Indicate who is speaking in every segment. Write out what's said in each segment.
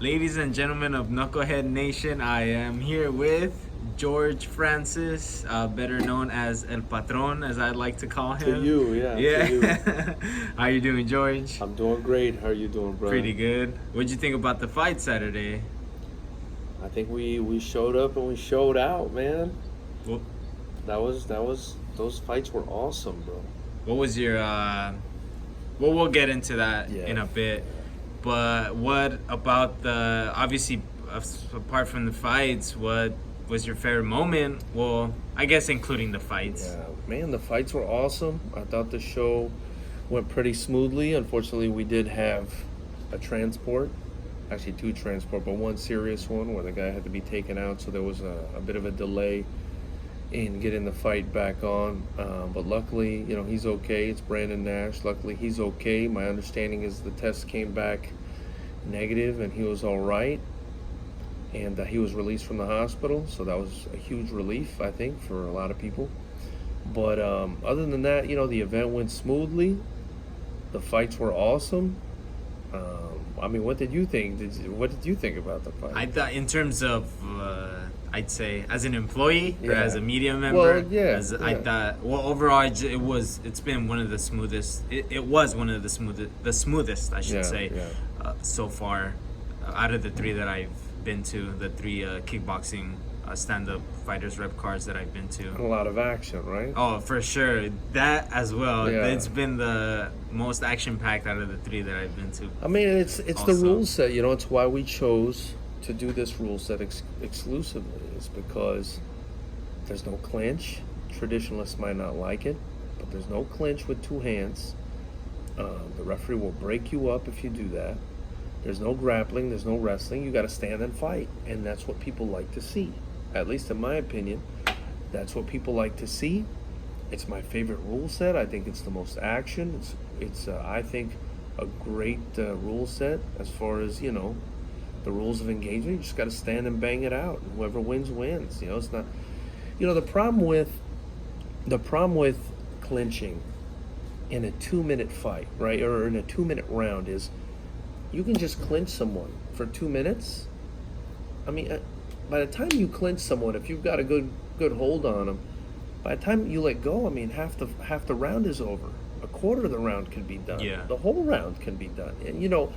Speaker 1: Ladies and gentlemen of Knucklehead Nation, I am here with George Francis, better known as El Patron, as I'd like to call him.
Speaker 2: To you, yeah.
Speaker 1: Yeah.
Speaker 2: To you.
Speaker 1: How you doing, George?
Speaker 2: I'm doing great. How are you doing, bro?
Speaker 1: Pretty good. What'd you think about the fight Saturday?
Speaker 2: I think we showed up and we showed out, man.
Speaker 1: Well,
Speaker 2: those fights were awesome, bro.
Speaker 1: what was your? Well, we'll get into that in a bit. But what about the? Obviously, apart from the fights, what was your favorite moment? Well, I guess including the fights.
Speaker 2: Yeah, man, the fights were awesome. I thought the show went pretty smoothly. Unfortunately, we did have a transport, actually two transport, but one serious one where the guy had to be taken out, so there was a bit of a delay in getting the fight back on. But luckily, he's okay. It's Brandon Nash. Luckily, he's okay. My understanding is the test came back negative and he was all right. And he was released from the hospital, so that was a huge relief, I think, for a lot of people. But other than that, the event went smoothly. The fights were awesome. What did you think? What did you think about the fight?
Speaker 1: I thought, in terms of, I'd say, as an employee or as a media member, I thought, overall, it's been one of the smoothest. It was one of the smoothest, I should say, so far, out of the three that I've been to, the three kickboxing stand-up Fightersrep cards that I've been to.
Speaker 2: A lot of action, right?
Speaker 1: Oh, for sure. That as well.
Speaker 2: Yeah.
Speaker 1: It's been the most action-packed out of the three that I've been to.
Speaker 2: I mean, it's the rule set. It's why we chose to do this rule set exclusively. Is because there's no clinch. Traditionalists might not like it, but there's no clinch with two hands. The referee will break you up if you do that. There's no grappling, there's no wrestling. You got to stand and fight, and that's what people like to see. At least in my opinion, that's what people like to see. It's my favorite rule set. I think it's the most action. It's I think a great rule set as far as the rules of engagement. You just got to stand and bang it out, and whoever wins wins. It's not. The problem with clinching in a 2-minute fight, right, or in a 2-minute round is, you can just clinch someone for 2 minutes. I mean, by the time you clinch someone, if you've got a good hold on them, by the time you let go, I mean, half the round is over. A quarter of the round can be done.
Speaker 1: Yeah.
Speaker 2: The whole round can be done. And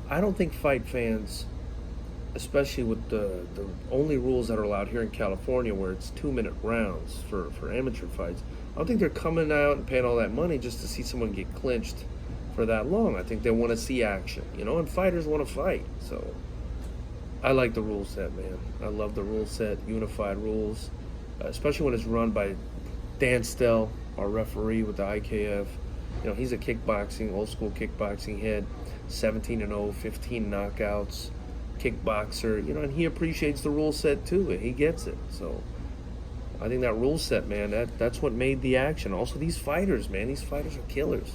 Speaker 2: I don't think fight fans, especially with the only rules that are allowed here in California, where it's 2-minute rounds for amateur fights, I don't think they're coming out and paying all that money just to see someone get clinched for that long. I think they want to see action, and fighters want to fight. So I like the rule set, man. I love the rule set, unified rules, especially when it's run by Dan Stell, our referee with the IKF. He's a old school kickboxing head, 17-0, 15 knockouts, kickboxer, and he appreciates the rule set too. He gets it. So I think that rule set, man, that's what made the action. Also, these fighters, man, these fighters are killers.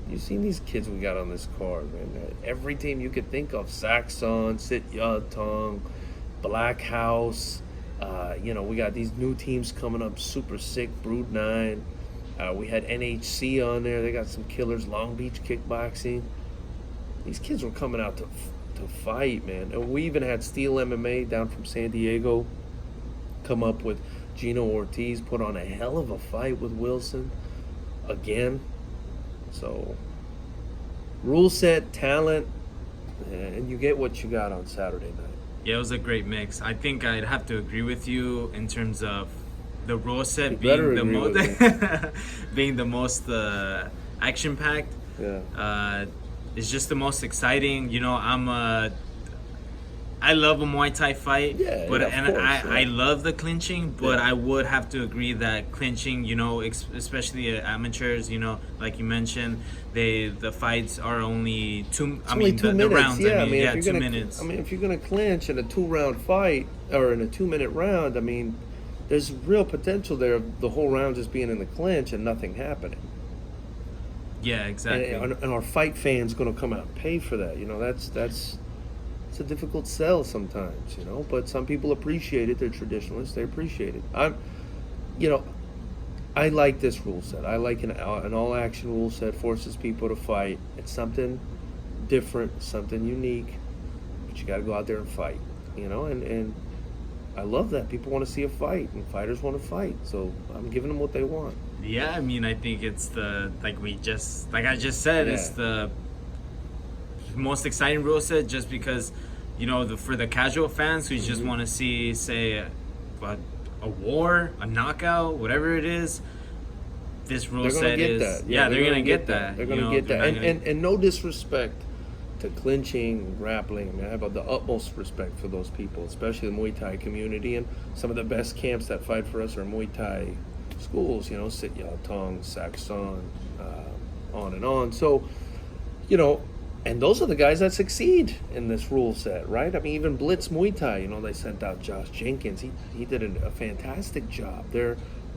Speaker 2: You've seen these kids we got on this card, man. Every team you could think of: Saxon, Sit Yatong, Black House. We got these new teams coming up, super sick, Brood 9. We had NHC on there. They got some killers, Long Beach Kickboxing. These kids were coming out to fight, man. And we even had Steel MMA down from San Diego come up with Gino Ortiz, put on a hell of a fight with Wilson again. So, rule set, talent, and you get what you got on Saturday night.
Speaker 1: Yeah, it was a great mix. I think I'd have to agree with you in terms of the rule set being the most action-packed.
Speaker 2: Yeah.
Speaker 1: It's just the most exciting. I love a Muay Thai fight, I love the clinching, but I would have to agree that clinching, especially amateurs, like you mentioned, the fights are only two.
Speaker 2: Only 2 minutes.
Speaker 1: The rounds.
Speaker 2: Yeah,
Speaker 1: 2 minutes.
Speaker 2: if you're gonna clinch in a 2-round fight or in a 2-minute round, there's real potential there of the whole round just being in the clinch and nothing happening.
Speaker 1: Yeah, exactly.
Speaker 2: And our fight fans gonna come out and pay for that. That's. It's a difficult sell sometimes, but some people appreciate it. They're traditionalists. They appreciate it. I like this rule set. I like an all-action rule set, forces people to fight. It's something different, something unique. but you got to go out there and fight, you know, and I love that. People want to see a fight, and fighters want to fight, so I'm giving them what they want.
Speaker 1: Yeah, I mean, I think it's like I just said, it's the most exciting rule set, just because, you know, for the casual fans who just want to see, say, a war, a knockout, whatever it is, this rule set is
Speaker 2: that.
Speaker 1: Yeah, they're gonna get that.
Speaker 2: They're gonna get that. And no disrespect to clinching and grappling. I mean, I have the utmost respect for those people, especially the Muay Thai community, and some of the best camps that fight for us are Muay Thai schools, you know, Sit Yao Tong, Saxon, on and on. So, you know, and those are the guys that succeed in this rule set, right? I mean, even Blitz Muay Thai, you know, they sent out Josh Jenkins. He did a fantastic job.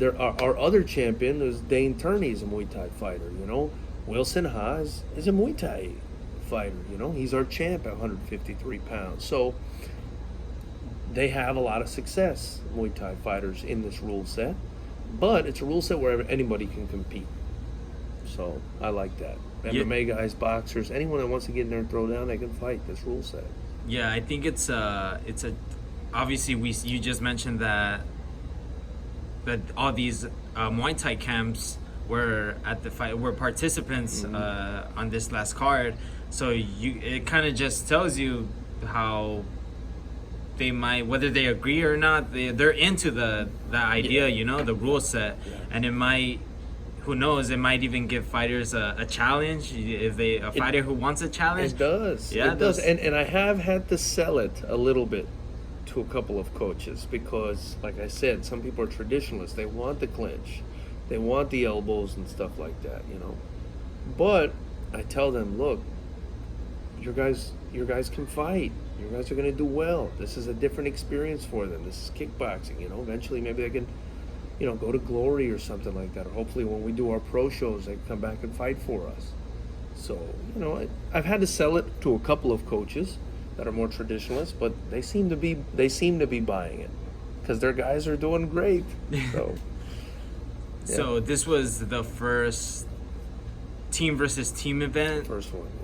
Speaker 2: Our other champion is Dane Turney, is a Muay Thai fighter, you know. Wilson Ha is a Muay Thai fighter, you know. He's our champ at 153 pounds. So they have a lot of success, Muay Thai fighters, in this rule set. But it's a rule set where anybody can compete. So I like that. MMA guys, boxers, anyone that wants to get in there and throw down, they can fight this rule set.
Speaker 1: Yeah, I think it's a obviously you just mentioned that all these Muay Thai camps were at the fight, were participants on this last card. So it kind of just tells you how they might, whether they agree or not, they're into the idea, you know, the rule set, and it might, who knows, it might even give fighters a challenge if a fighter who wants a challenge.
Speaker 2: It does.
Speaker 1: Yeah,
Speaker 2: it does. And I have had to sell it a little bit to a couple of coaches, because, like I said, some people are traditionalists. They want the clinch, they want the elbows and stuff like that, you know. But I tell them, look, your guys can fight. You guys are going to do well. This is a different experience for them. This is kickboxing, you know. Eventually, maybe they can, you know, go to Glory or something like that. Or hopefully when we do our pro shows, they can come back and fight for us. So, you know, I've had to sell it to a couple of coaches that are more traditionalists, but they seem to be buying it because their guys are doing great. So, yeah.
Speaker 1: So this was the first team versus team event.
Speaker 2: First one, yeah.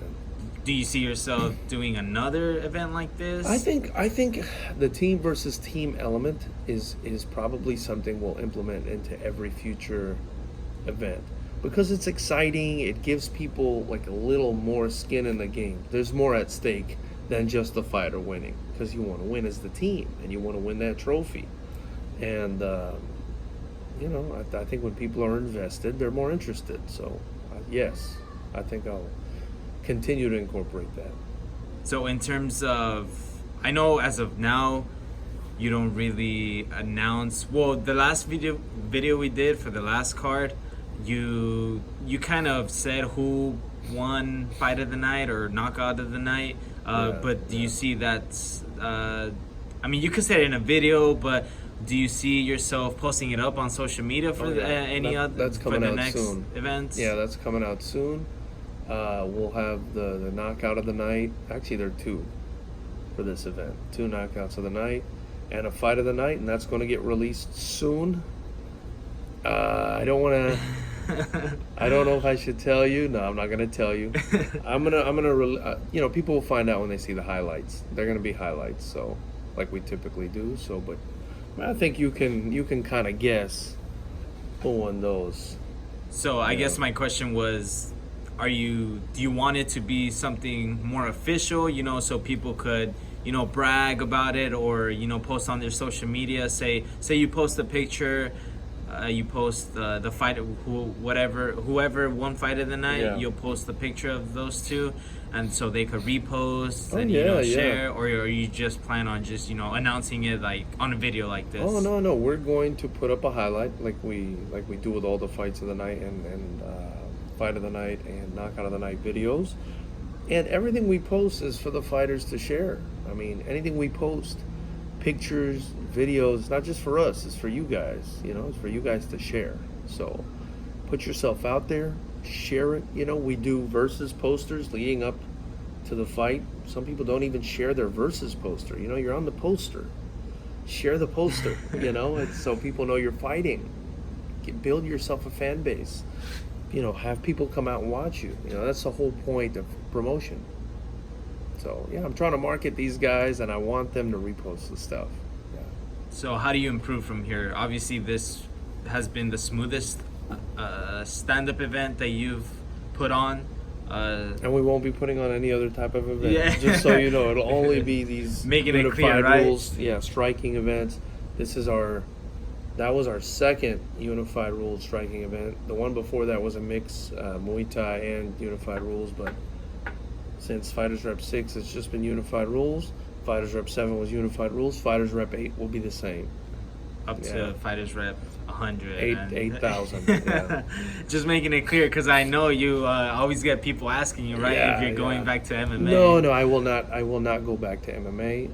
Speaker 1: Do you see yourself doing another event like this?
Speaker 2: I think the team versus team element is probably something we'll implement into every future event, because it's exciting. It gives people like a little more skin in the game. There's more at stake than just the fighter winning, because you want to win as the team and you want to win that trophy. And you know, I think when people are invested, they're more interested. So yes, I think I'll continue to incorporate that.
Speaker 1: So in terms of, I know as of now, you don't really announce. Well, the last video we did for the last card, you kind of said who won fight of the night or knockout of the night. But do you see that's? I mean, you could say it in a video, but do you see yourself posting it up on social media for
Speaker 2: that's coming
Speaker 1: for the
Speaker 2: out
Speaker 1: next
Speaker 2: soon.
Speaker 1: events?
Speaker 2: Yeah, that's coming out soon. We'll have the knockout of the night. Actually, there are two for this event. 2 knockouts of the night and a fight of the night, and that's going to get released soon. I don't want to. I don't know if I should tell you. No, I'm not going to tell you. I'm gonna. You know, people will find out when they see the highlights. They're going to be highlights, so like we typically do. So, but I think you can kind of guess who won those.
Speaker 1: So I guess my question was, do you want it to be something more official, you know, so people could, you know, brag about it, or, you know, post on their social media, say you post a picture, you post the fight, whoever won fight of the night, you'll post the picture of those two, and so they could repost and share, or you just plan on just, you know, announcing it like on a video like this?
Speaker 2: Oh no, we're going to put up a highlight like we do with all the fights of the night and fight of the night and knockout of the night videos, and everything we post is for the fighters to share. I mean, anything we post, pictures, videos, not just for us, it's for you guys, you know, it's for you guys to share. So put yourself out there, share it. You know, we do versus posters leading up to the fight. Some people don't even share their versus poster. You know, you're on the poster, share the poster. You know, it's so people know you're fighting. Build yourself a fan base. You know, have people come out and watch you. You know, that's the whole point of promotion. So yeah, I'm trying to market these guys, and I want them to repost the stuff. Yeah.
Speaker 1: So how do you improve from here? Obviously, this has been the smoothest stand-up event that you've put on.
Speaker 2: And we won't be putting on any other type of event.
Speaker 1: Yeah.
Speaker 2: Just so you know, it'll only be these
Speaker 1: Making
Speaker 2: unified
Speaker 1: it clear, right?
Speaker 2: rules. Yeah, striking events. That was our second unified rules striking event. The one before that was a mix, Muay Thai and unified rules. But since Fightersrep 6, it's just been unified rules. Fightersrep 7 was unified rules. Fightersrep 8 will be the same.
Speaker 1: Up to Fightersrep 100.
Speaker 2: 8,000. Yeah.
Speaker 1: Just making it clear, because I know you always get people asking you, right?
Speaker 2: Yeah,
Speaker 1: if you're going back to MMA.
Speaker 2: No, I will not. I will not go back to MMA.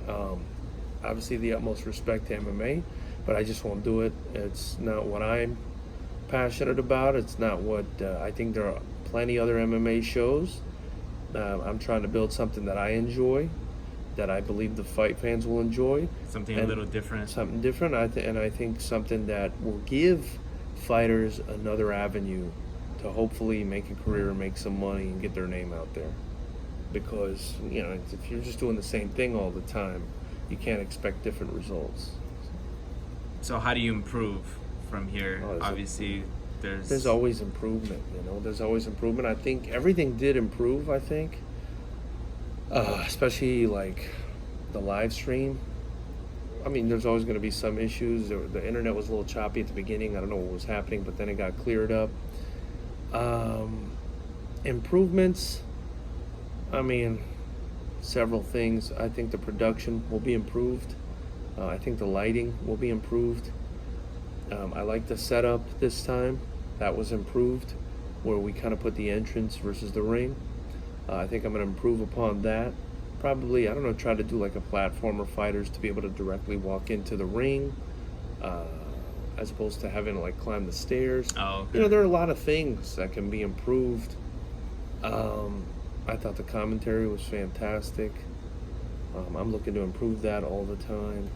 Speaker 2: Obviously, the utmost respect to MMA, but I just won't do it. It's not what I'm passionate about. It's not what I think. There are plenty other MMA shows. I'm trying to build something that I enjoy, that I believe the fight fans will enjoy.
Speaker 1: Something a little different.
Speaker 2: Something different. And I think something that will give fighters another avenue to hopefully make a career and make some money and get their name out there. Because, you know, if you're just doing the same thing all the time, you can't expect different results.
Speaker 1: So how do you improve from here? Obviously,
Speaker 2: there's always improvement, you know. There's always improvement. I think everything did improve, I think. Especially like the live stream. I mean, there's always going to be some issues. The internet was a little choppy at the beginning. I don't know what was happening, but then it got cleared up. Improvements, I mean, several things. I think the production will be improved. I think the lighting will be improved. I like the setup this time. That was improved, where we kind of put the entrance versus the ring. I think I'm going to improve upon that. Probably, I don't know, try to do like a platformer fighters to be able to directly walk into the ring, as opposed to having to like climb the stairs.
Speaker 1: Oh, okay.
Speaker 2: You know, there are a lot of things that can be improved. I thought the commentary was fantastic. I'm looking to improve that all the time.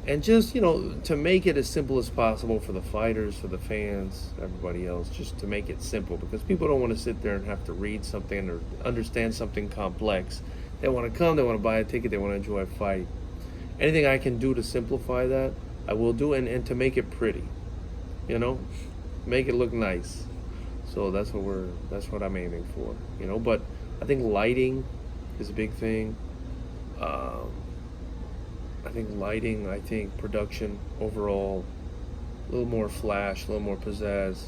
Speaker 2: And just, you know, to make it as simple as possible for the fighters, for the fans, everybody else, just to make it simple, because people don't want to sit there and have to read something or understand something complex. They want to come, they want to buy a ticket, they want to enjoy a fight. Anything I can do to simplify that, I will do, and to make it pretty, you know, make it look nice. So that's what I'm aiming for, you know. But I think lighting is a big thing. I think production overall, a little more flash, a little more pizzazz.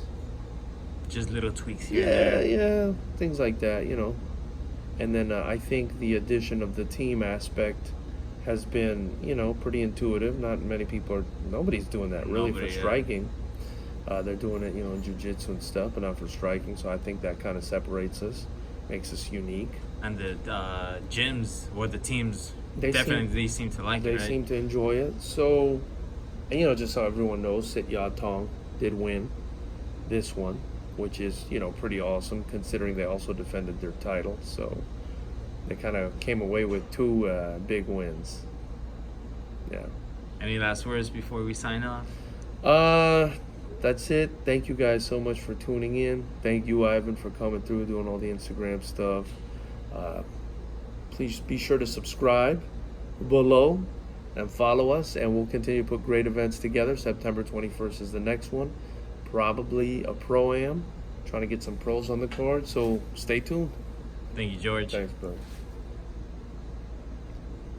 Speaker 1: Just little tweaks here.
Speaker 2: Yeah, things like that, you know. And then I think the addition of the team aspect has been, you know, pretty intuitive. Nobody's doing that really for striking. They're doing it, you know, in jiu-jitsu and stuff, but not for striking. So I think that kind of separates us, makes us unique.
Speaker 1: And the gyms or the teams definitely seem to like it, right?
Speaker 2: They seem to enjoy it. So, and you know, just so everyone knows, Sit Ya Tong did win this one, which is, you know, pretty awesome considering they also defended their title. So they kind of came away with two big wins. Yeah.
Speaker 1: Any last words before we sign off?
Speaker 2: That's it. Thank you guys so much for tuning in. Thank you, Ivan, for coming through, doing all the Instagram stuff. Please be sure to subscribe below and follow us, and we'll continue to put great events together. September 21st is the next one. Probably a Pro-Am. Trying to get some pros on the card, so stay tuned.
Speaker 1: Thank you, George.
Speaker 2: Thanks, bro.